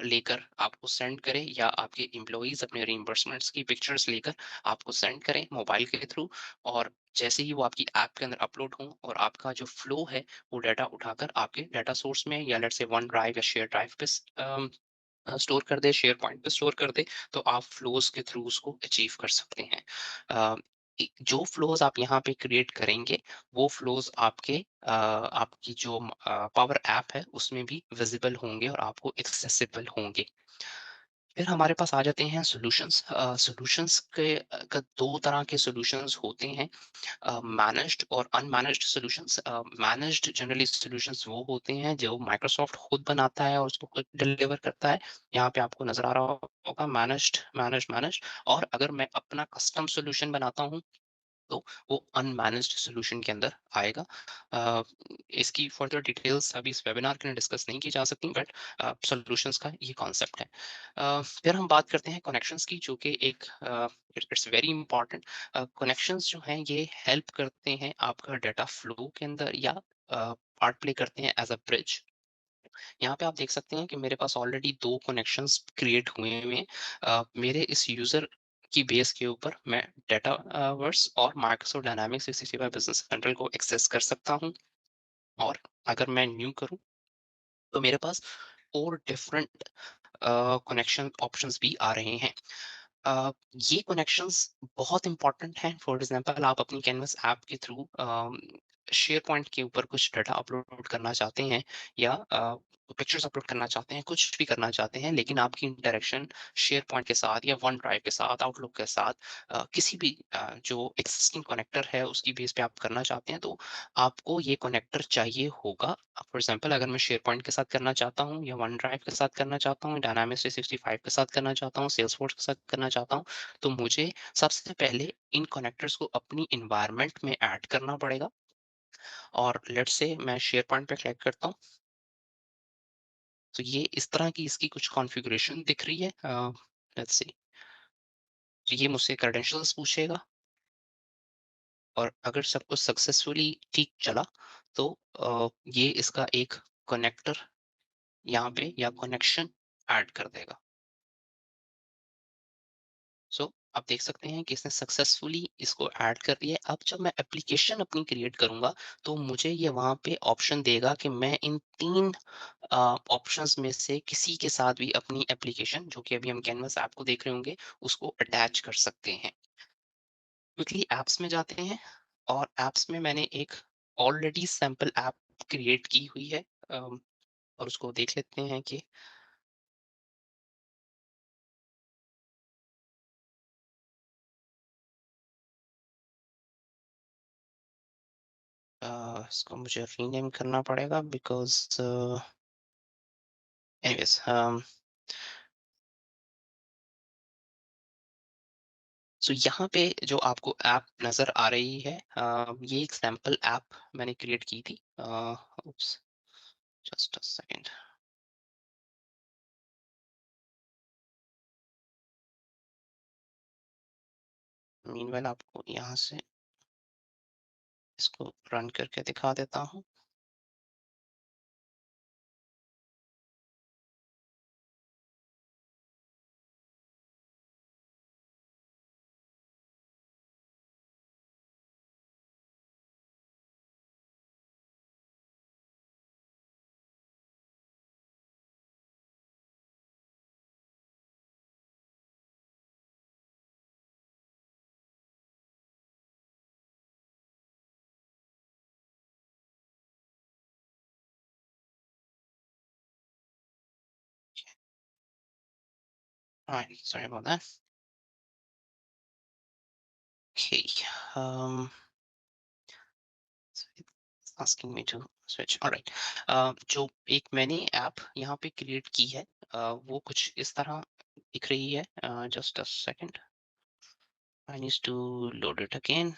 लेकर आपको सेंड करे, या आपके एम्प्लॉइज अपने रिइंबर्समेंट्स की पिक्चर्स लेकर आपको सेंड करें मोबाइल के थ्रू। और जैसे ही वो आपकी ऐप के अंदर अपलोड हों और आपका जो फ्लो है वो डाटा उठाकर आपके डाटा सोर्स में या लेट्स से वन ड्राइव या शेयर ड्राइव पे स्टोर कर दे, शेयर पॉइंट पे स्टोर कर दे, तो आप फ्लोज के थ्रू उसको अचीव कर सकते हैं। जो फ्लोज आप यहाँ पे क्रिएट करेंगे वो फ्लोज आपकी जो पावर ऐप है उसमें भी विजिबल होंगे और आपको एक्सेसिबल होंगे। फिर हमारे पास आ जाते हैं सॉल्यूशंस। सॉल्यूशंस का दो तरह के सॉल्यूशंस होते हैं, मैनेज्ड और अनमैनेज्ड सॉल्यूशंस। मैनेज्ड जनरली सॉल्यूशंस वो होते हैं जो माइक्रोसॉफ्ट खुद बनाता है और उसको खुद डिलीवर करता है। यहाँ पे आपको नजर आ रहा होगा मैनेज्ड, मैनेज्ड, मैनेज्ड। और अगर मैं अपना कस्टम सॉल्यूशन बनाता हूँ तो वो अनमैनेज्ड सॉल्यूशन के अंदर आएगा। अ, इसकी फर्दर डिटेल्स अभी इस वेबिनार के लिए डिस्कस नहीं की जा सकती, बट सॉल्यूशंस का ये कॉन्सेप्ट है। फिर हम बात करते हैं कनेक्शंस की, जो कि एक इट्स वेरी इंपॉर्टेंट। कनेक्शंस जो हैं ये हेल्प करते हैं आपका डाटा फ्लो के अंदर, या पार्ट प्ले करते हैं एज अ ब्रिज। यहाँ पे आप देख सकते हैं कि मेरे पास ऑलरेडी 2 कनेक्शंस क्रिएट हुए हुए हैं। मेरे इस यूज़र की बेस के ऊपर मैं डाटा वर्स और माइक्रोसॉफ्ट डायनामिक्स 365 बिज़नेस सेंट्रल को एक्सेस कर सकता हूँ। और अगर मैं न्यू करूँ तो मेरे पास और डिफरेंट कनेक्शन ऑप्शंस भी आ रहे हैं। अ, ये कनेक्शंस बहुत इंपॉर्टेंट हैं। फॉर एग्जांपल आप अपनी कैनवस ऐप के थ्रू शेयर पॉइंट के ऊपर कुछ डाटा अपलोड करना चाहते हैं, या पिक्चर्स अपलोड करना चाहते हैं, कुछ भी करना चाहते हैं, लेकिन आपकी इंटरेक्शन शेयर पॉइंट के साथ या वन ड्राइव के साथ, आउटलुक के साथ, किसी भी जो एक्सिस्टिंग कनेक्टर है उसकी बेस पे आप करना चाहते हैं, तो आपको ये कनेक्टर चाहिए होगा। फॉर एग्जांपल अगर मैं शेयर पॉइंट के साथ करना चाहता हूँ या वन ड्राइव के साथ करना चाहता हूँ, डायनामिक्स 365 के साथ करना चाहता हूँ, सेल्सफोर्स के साथ करना चाहता हूँ, तो मुझे सबसे पहले इन कनेक्टर्स को अपनी एनवायरनमेंट में ऐड करना पड़ेगा। और लेट्स से मैं शेयर पॉइंट पे क्लिक करता हूँ, तो ये इस तरह की इसकी कुछ कॉन्फ़िगरेशन दिख रही है। लेट्स सी, तो ये मुझसे क्रेडेंशियल्स पूछेगा, और अगर सब कुछ सक्सेसफुली ठीक चला तो ये इसका एक कनेक्टर यहाँ पे या कनेक्शन ऐड कर देगा। सो आप देख सकते हैं कि इसने सक्सेसफुली इसको ऐड कर दिया है। अब जब मैं एप्लीकेशन अपनी क्रिएट करूंगा तो मुझे ये वहां पे ऑप्शन देगा कि मैं इन 3 ऑप्शंस में से किसी के साथ भी अपनी एप्लीकेशन, जो कि अभी हम कैनवस ऐप को देख रहे होंगे, उसको अटैच कर सकते हैं। क्विकली ऐप्स में जाते हैं, और ऐप्स में मैंने एक ऑलरेडी सैंपल ऐप क्रिएट की हुई है, और उसको देख लेते हैं कि इसको मुझे रीनेम करना पड़ेगा बिकॉज़ एनीवेज़ सो यहाँ पे जो आपको ऐप नज़र आ रही है ये एक सैंपल ऐप मैंने क्रिएट की थी। उप्स, जस्ट अ सेकंड। मीनवाइल आपको यहाँ से इसको रन करके दिखा देता हूँ। Alright, sorry about that. Okay, um, so it's asking me to switch. Alright, जो एक मैंने ऐप यहाँ पे क्रिएट की है वो कुछ इस तरह दिख रही है। Just a second. I need to load it again.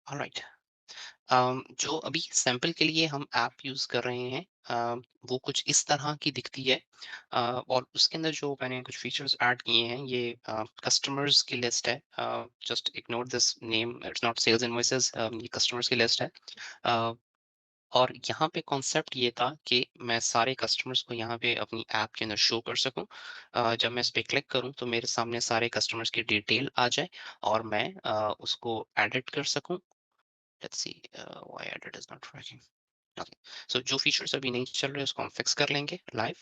Alright. जो अभी सैंपल के लिए हम ऐप यूज़ कर रहे हैं वो कुछ इस तरह की दिखती है। और उसके अंदर जो मैंने कुछ फीचर्स ऐड किए हैं ये कस्टमर्स की लिस्ट है। Just ignore this name, it's not sales invoices, ये कस्टमर्स की लिस्ट है। अ, और यहाँ पे कॉन्सेप्ट ये था कि मैं सारे कस्टमर्स को यहाँ पे अपनी ऐप के अंदर शो कर सकूँ। जब मैं इस पे क्लिक करूँ तो मेरे सामने सारे कस्टमर्स की डिटेल आ जाए और मैं उसको एडिट कर सकूँ। Let's see why edit is not working. Okay, so जो फीचर्स अभी नहीं चल रहे उसको हम फिक्स कर लेंगे लाइव।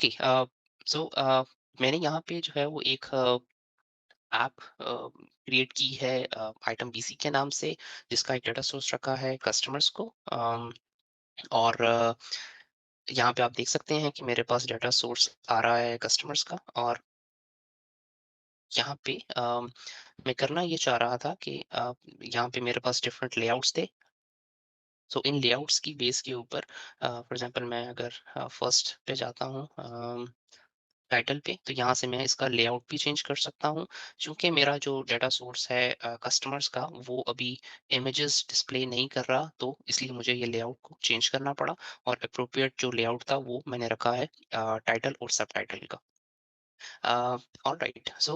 ओके। सो मैंने यहाँ पे जो है वो एक ऐप क्रिएट की है आइटम बीसी के नाम से, जिसका एक डाटा सोर्स रखा है कस्टमर्स को। और यहाँ पे आप देख सकते हैं कि मेरे पास डाटा सोर्स आ रहा है कस्टमर्स का। और यहाँ पे मैं करना ये चाह रहा था कि यहाँ पे मेरे पास डिफरेंट लेआउट्स थे। सो इन लेआउट्स की बेस के ऊपर फॉर एग्जांपल मैं अगर फर्स्ट पे जाता हूँ टाइटल पे, तो यहाँ से मैं इसका लेआउट भी चेंज कर सकता हूँ। चूंकि मेरा जो डाटा सोर्स है कस्टमर्स का, वो अभी इमेजेस डिस्प्ले नहीं कर रहा, तो इसलिए मुझे ये लेआउट को चेंज करना पड़ा। और अप्रोप्रिएट जो लेआउट था वो मैंने रखा है टाइटल और सब टाइटल का। ऑलराइट। सो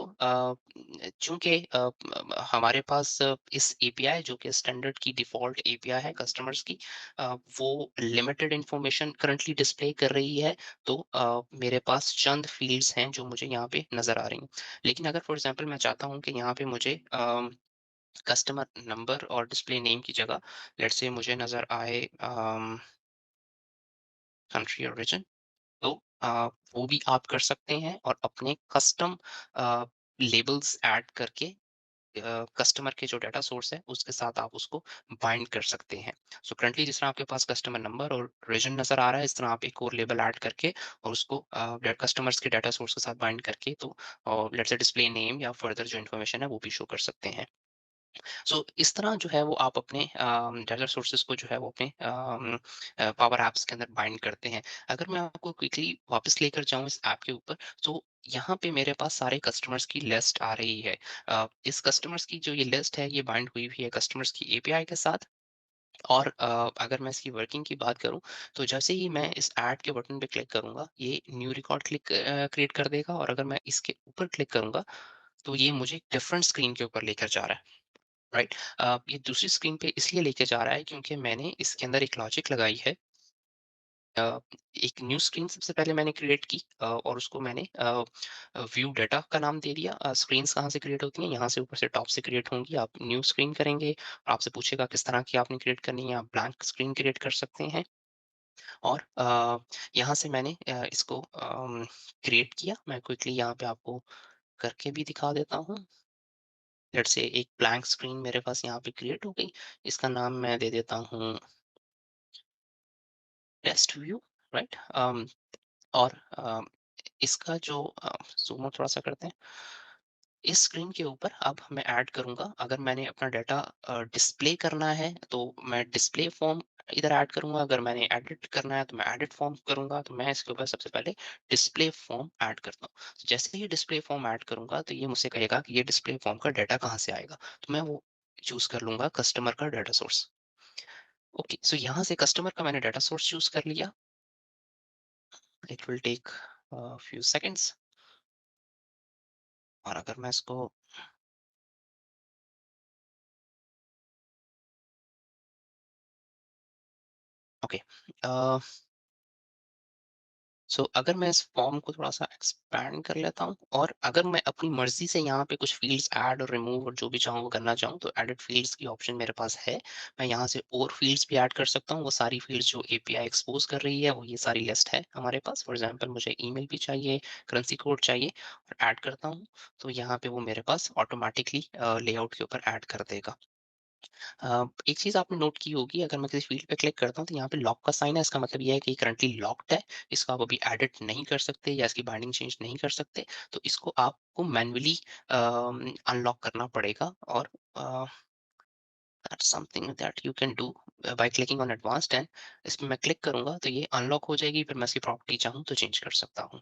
चूंकि हमारे पास इस एपीआई जो कि स्टैंडर्ड की डिफॉल्ट एपीआई है कस्टमर्स की, वो लिमिटेड इंफॉर्मेशन करंटली डिस्प्ले कर रही है। तो मेरे पास चंद फील्ड्स हैं जो मुझे यहाँ पे नजर आ रही हैं। लेकिन अगर फॉर एग्जांपल मैं चाहता हूँ कि यहाँ पे मुझे कस्टमर नंबर और डिस्प्ले नेम की जगह लेट्स से मुझे नजर आए कंट्री ओरिजिन, तो वो भी आप कर सकते हैं और अपने कस्टम लेबल्स ऐड करके कस्टमर के जो डाटा सोर्स है उसके साथ आप उसको बाइंड कर सकते हैं। सो करंटली जिस तरह आपके पास कस्टमर नंबर और रीजन नजर आ रहा है, इस तरह आप एक और लेबल ऐड करके और उसको कस्टमर्स के डाटा सोर्स के साथ बाइंड करके, तो लेट्स से डिस्प्ले नेम या फर्दर जो इन्फॉर्मेशन है वो भी शो कर सकते हैं। सो इस तरह जो है वो आप अपने डाटा सोर्सेज को जो है वो अपने पावर ऐप्स के अंदर बाइंड करते हैं। अगर मैं आपको क्विकली वापस लेकर जाऊं इस ऐप के ऊपर, तो यहाँ पे मेरे पास सारे कस्टमर्स की लिस्ट आ रही है। इस कस्टमर्स की जो ये लिस्ट है ये बाइंड हुई हुई है कस्टमर्स की एपीआई के साथ। और अगर मैं इसकी वर्किंग की बात करूं, तो जैसे ही मैं इस ऐड के बटन पे क्लिक करूंगा, ये न्यू रिकॉर्ड क्रिएट कर देगा। और अगर मैं इसके ऊपर क्लिक करूंगा, तो ये मुझे डिफरेंट स्क्रीन के ऊपर लेकर जा रहा है। राइट। ये दूसरी स्क्रीन पे इसलिए लेके जा रहा है क्योंकि मैंने इसके अंदर एक लॉजिक लगाई है। अ, एक न्यू स्क्रीन सबसे पहले मैंने क्रिएट की और उसको मैंने व्यू डाटा का नाम दे दिया। स्क्रीन्स कहाँ से क्रिएट होती हैं? यहाँ से ऊपर से टॉप से क्रिएट होंगी। आप न्यू स्क्रीन करेंगे, आपसे पूछेगा किस तरह की आपने क्रिएट करनी है। आप ब्लैंक स्क्रीन क्रिएट कर सकते हैं। और यहाँ से मैंने इसको क्रिएट किया। मैं क्विकली यहाँ पे आपको करके भी दिखा देता हूँ। लेट्स से एक ब्लैंक स्क्रीन मेरे पास यहाँ पे क्रिएट हो गई। इसका नाम मैं दे देता हूँ टेस्ट व्यू। राइट। और इसका जो जूम थोड़ा सा करते हैं। इस स्क्रीन के ऊपर अब मैं ऐड करूंगा, अगर मैंने अपना डाटा डिस्प्ले करना है तो मैं डिस्प्ले फॉर्म इधर ऐड करूंगा। अगर मैंने एडिट करना है तो मैं एडिट फॉर्म करूंगा। तो मैं इसके ऊपर सबसे पहले डिस्प्ले फॉर्म ऐड करता हूँ। तो जैसे ही डिस्प्ले फॉर्म ऐड करूंगा, तो ये मुझसे कहेगा कि ये डिस्प्ले फॉर्म का डाटा कहाँ से आएगा। तो मैं वो चूज कर लूंगा कस्टमर का डाटा सोर्स। ओके, सो यहाँ से कस्टमर का मैंने डाटा सोर्स चूज कर लिया। It will take few seconds. और अगर मैं इसको ओके, सो अगर मैं इस फॉर्म को थोड़ा सा एक्सपैंड कर लेता हूँ, और अगर मैं अपनी मर्जी से यहाँ पे कुछ फील्ड्स ऐड और रिमूव और जो भी चाहूँ वो करना चाहूँ, तो एडिट फील्ड्स की ऑप्शन मेरे पास है। मैं यहाँ से और फील्ड्स भी ऐड कर सकता हूँ। वो सारी फील्ड्स जो एपीआई एक्सपोज कर रही है वो ये सारी लिस्ट है हमारे पास। फॉर एग्जाम्पल मुझे ईमेल भी चाहिए, करेंसी कोड चाहिए, और ऐड करता हूँ, तो यहाँ पे वो मेरे पास ऑटोमेटिकली लेआउट के ऊपर ऐड कर देगा। एक चीज़ आपने नोट की होगी, अगर मैं किसी फील्ड पे क्लिक करता हूँ तो यहाँ पे लॉक का साइन है। इसका मतलब ये है कि करंटली लॉक्ड है। इसको आप अभी एडिट नहीं कर सकते या इसकी बाइंडिंग चेंज नहीं कर सकते। तो इसको आपको मैन्युअली अनलॉक करना पड़ेगा। और that's something that you can do by clicking on advanced. And इसमें मैं क्लिक करूंगा तो ये अनलॉक हो जाएगी। फिर मैं इसकी प्रॉपर्टी चाहूँ तो चेंज कर सकता हूँ।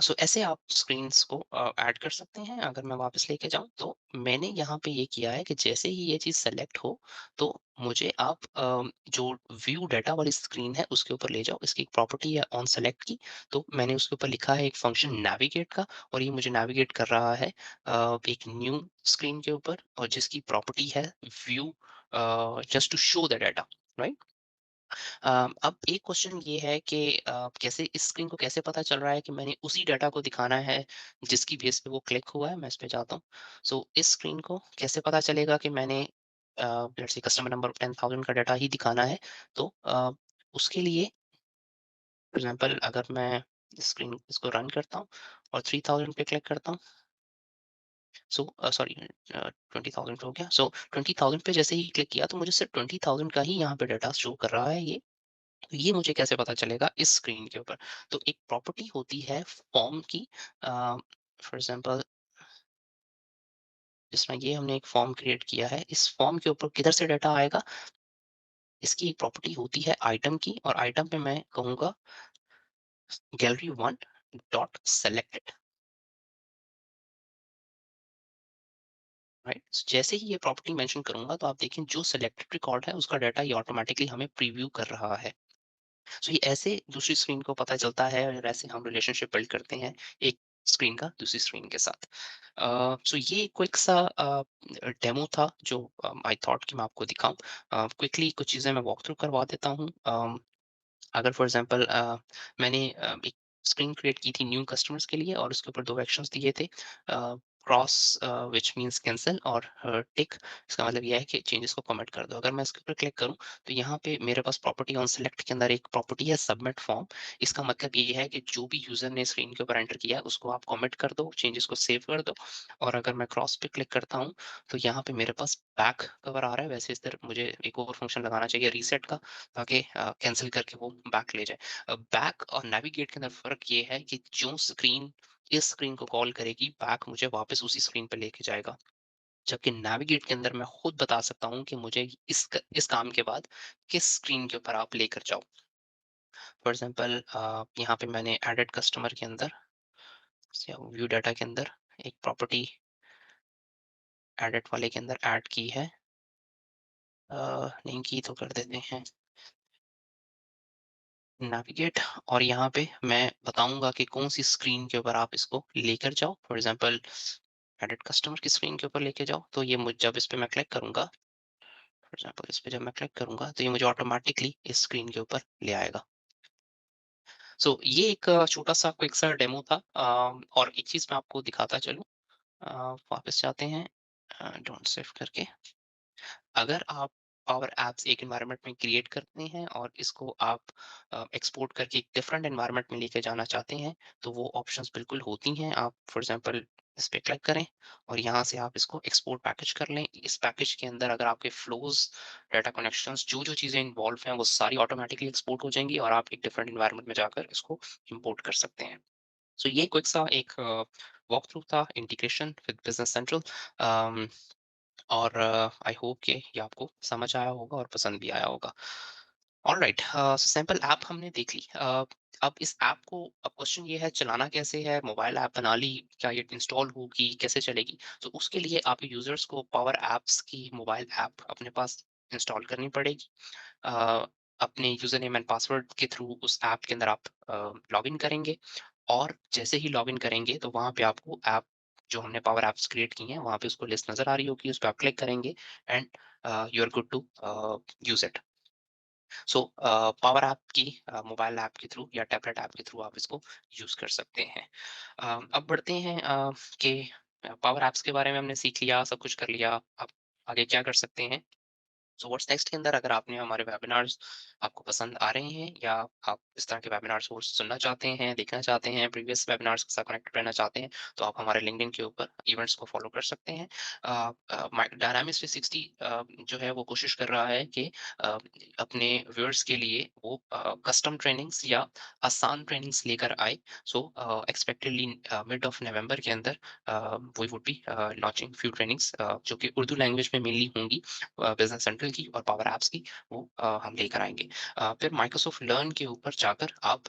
सो ऐसे आप स्क्रीन्स को ऐड कर सकते हैं। अगर मैं वापस लेके जाऊं, तो मैंने यहाँ पे ये किया है कि जैसे ही ये चीज़ सेलेक्ट हो, तो मुझे आप जो व्यू डाटा वाली स्क्रीन है उसके ऊपर ले जाओ। इसकी एक प्रॉपर्टी है ऑन सेलेक्ट की। तो मैंने उसके ऊपर लिखा है एक फंक्शन नेविगेट का, और ये मुझे नेविगेट कर रहा है एक न्यू स्क्रीन के ऊपर, और जिसकी प्रॉपर्टी है view just to show the data. Right. अब एक क्वेश्चन ये है कि कैसे इस स्क्रीन को कैसे पता चल रहा है कि मैंने उसी डाटा को दिखाना है जिसकी बेस पे वो क्लिक हुआ है। मैं इस पे जाता हूँ। सो इस स्क्रीन को कैसे पता चलेगा कि मैंने लेट्स से कस्टमर नंबर 10,000 का डाटा ही दिखाना है। तो उसके लिए फॉर एग्जांपल अगर मैं स्क्रीन इसको रन करता हूँ और 3000 पे क्लिक करता हूँ, सो सॉरी 20,000 हो गया। सो 20,000 पे जैसे ही क्लिक किया तो मुझे सिर्फ 20,000 का ही यहाँ पे डाटा शो कर रहा है ये। तो ये मुझे कैसे पता चलेगा इस स्क्रीन के ऊपर? तो एक प्रॉपर्टी होती है फॉर्म की, फॉर एग्जांपल जिसमें ये हमने एक फॉर्म क्रिएट किया है, इस फॉर्म के ऊपर किधर से डाटा आएगा? इसकी एक प्रॉपर्टी होती है आइटम की, और आइटम पे मैं कहूँगा गैलरी 1 डॉट सेलेक्टेड, राइट? जैसे ही ये प्रॉपर्टी मेंशन करूंगा तो आप देखें जो सिलेक्टेड रिकॉर्ड है उसका डाटा ये ऑटोमेटिकली हमें प्रीव्यू कर रहा है। सो ये ऐसे दूसरी स्क्रीन को पता चलता है और ऐसे हम रिलेशनशिप बिल्ड करते हैं एक स्क्रीन का दूसरी स्क्रीन के साथ। सो ये क्विक सा डेमो था जो आई थॉट कि मैं आपको दिखाऊं। क्विकली कुछ चीज़ें मैं वॉक थ्रू करवा देता हूँ। अगर फॉर एग्जांपल मैंने एक स्क्रीन क्रिएट की थी न्यू कस्टमर्स के लिए और उसके ऊपर 2 एक्शंस दिए थे, क्रॉस व्हिच मीन्स कैंसल, और टिक इसका मतलब ये है कि चेंजेस को कमिट कर दो। अगर मैं इसके ऊपर क्लिक करूँ तो यहाँ पे मेरे पास प्रॉपर्टी ऑन सेलेक्ट के अंदर एक प्रॉपर्टी है सबमिट फॉर्म। इसका मतलब ये है कि जो भी यूज़र ने स्क्रीन के ऊपर एंटर किया है उसको आप कमिट कर दो, चेंजेस को सेव कर दो। और अगर मैं क्रॉस पे क्लिक करता हूँ तो यहाँ पे मेरे पास बैक कवर आ रहा है। वैसे इस तरफ मुझे एक और फंक्शन लगाना चाहिए रीसेट का, ताकि कैंसिल करके वो बैक ले जाए। बैक और नेविगेट के अंदर फ़र्क ये है कि जो स्क्रीन इस स्क्रीन को कॉल करेगी, बैक मुझे वापस उसी स्क्रीन पे लेके जाएगा। जबकि नेविगेट के अंदर मैं खुद बता सकता हूँ कि मुझे इस काम के बाद किस स्क्रीन के ऊपर आप लेकर जाओ। फॉर एग्ज़ाम्पल यहाँ पे मैंने एडेड कस्टमर के अंदर या व्यू डाटा के अंदर एक प्रॉपर्टी एडेड वाले के अंदर ऐड की है। नहीं की तो कर देते हैं नेविगेट, और यहाँ पे मैं बताऊंगा कि कौन सी स्क्रीन के ऊपर आप इसको लेकर जाओ। फॉर एग्जांपल एडिट कस्टमर की स्क्रीन के ऊपर लेके जाओ, तो ये मुझ जब इस पे मैं क्लिक करूंगा, फॉर एग्जांपल इस पे जब मैं क्लिक करूंगा तो ये मुझे ऑटोमेटिकली इस स्क्रीन के ऊपर ले आएगा। सो ये एक छोटा सा क्विक सा डेमो था। और एक चीज मैं आपको दिखाता चलूं। वापस जाते हैं डोंट सेव करके। अगर आप पावर एप्स एक एनवायरनमेंट में क्रिएट करते हैं और इसको आप एक्सपोर्ट करके एक डिफरेंट एनवायरनमेंट में लेके जाना चाहते हैं, तो वो ऑप्शंस बिल्कुल होती हैं। आप फॉर एग्जांपल इस पे क्लिक करें और यहाँ से आप इसको एक्सपोर्ट पैकेज कर लें। इस पैकेज के अंदर अगर आपके फ्लोज, डाटा कनेक्शंस, जो जो चीज़ें इन्वॉल्व हैं वो सारी ऑटोमेटिकली एक्सपोर्ट हो जाएंगी और आप एक डिफरेंट एनवायरनमेंट में जाकर इसको इंपोर्ट कर सकते हैं। सो ये क्विक सा एक वॉक थ्रू था इंटीग्रेशन विद बिजनेस सेंट्रल। और आई होप कि ये आपको समझ आया होगा और पसंद भी आया होगा। ऑलराइट, सैंपल ऐप हमने देख ली। अब इस ऐप को, अब क्वेश्चन ये है चलाना कैसे है? मोबाइल ऐप बना ली, क्या ये इंस्टॉल होगी, कैसे चलेगी? तो उसके लिए आप यूजर्स को पावर एप्स की मोबाइल ऐप अपने पास इंस्टॉल करनी पड़ेगी। अ, अपने यूजर नेम एंड पासवर्ड के थ्रू उस ऐप के अंदर आप लॉगिन करेंगे, और जैसे ही लॉगिन करेंगे तो वहाँ पे आपको ऐप, जो हमने पावर ऐप्स क्रिएट की हैं, वहाँ पे उसको लिस्ट नज़र आ रही होगी, उस पे आप क्लिक करेंगे and you are good to use it. So power app की मोबाइल ऐप के थ्रू या टैबलेट ऐप के थ्रू आप इसको यूज़ कर सकते हैं। अब बढ़ते हैं कि पावर ऐप्स के बारे में हमने सीख लिया, सब कुछ कर लिया, अब आगे क्या कर सकते हैं? सो व्हाट्स नेक्स्ट के अंदर अगर आपने हमारे वेबिनार्स आपको पसंद आ रहे हैं, या आप इस तरह के वेबिनार्स को सुनना चाहते हैं, देखना चाहते हैं, प्रीवियस वेबिनार्स के साथ कनेक्टेड रहना चाहते हैं, तो आप हमारे लिंक्डइन के ऊपर इवेंट्स को फॉलो कर सकते हैं। डायनामिक्स 360 जो है वो कोशिश कर रहा है कि अ, अपने व्यूअर्स के लिए वो कस्टम ट्रेनिंग्स या आसान ट्रेनिंग्स लेकर आए। So expectedly mid of November के अंदर we would be launching few trainings जो कि उर्दू लैंग्वेज में मेनली होंगी, बिजनेस सेंट्रल की और पावर एप्स की, वो हम लेकर आएंगे। फिर माइक्रोसॉफ्ट लर्न के ऊपर जाकर आप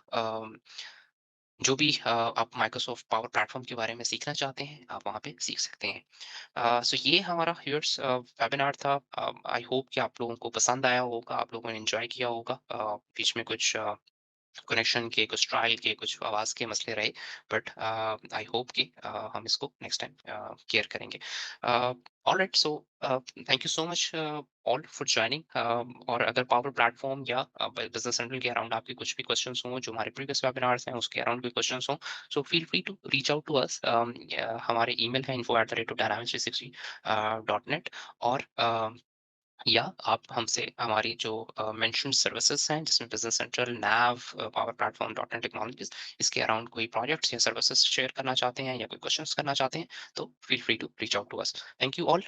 जो भी आप माइक्रोसॉफ्ट पावर प्लेटफॉर्म के बारे में सीखना चाहते हैं, आप वहाँ पे सीख सकते हैं। सो ये हमारा व्यूअर्स वेबिनार था। आई होप कि आप लोगों को पसंद आया होगा, आप लोगों ने एंजॉय किया होगा। बीच में कुछ कनेक्शन के, कुछ ट्रायल के, कुछ आवाज़ के मसले रहे, बट आई होप कि हम इसको नेक्स्ट टाइम केयर करेंगे। Alright, so thank you so much all for joining. और अगर पावर प्लेटफॉर्म या बिजनेस सेंट्रल के अराउंड आपके कुछ भी क्वेश्चंस हों, जो हमारे प्रीवियस वेबिनार्स हैं उसके अराउंड भी क्वेश्चंस हों, so feel free to reach out to us. हमारे ईमेल है info@dynamics360.net, और या आप हमसे हमारी जो मेंशन्ड सर्विसेज हैं जिसमें Business Central, NAV, Power Platform, dot net technologies, इसके अराउंड कोई प्रोजेक्ट्स या सर्विसेज शेयर करना चाहते हैं या कोई क्वेश्चंस करना चाहते हैं, तो feel free to reach out to us. Thank you all.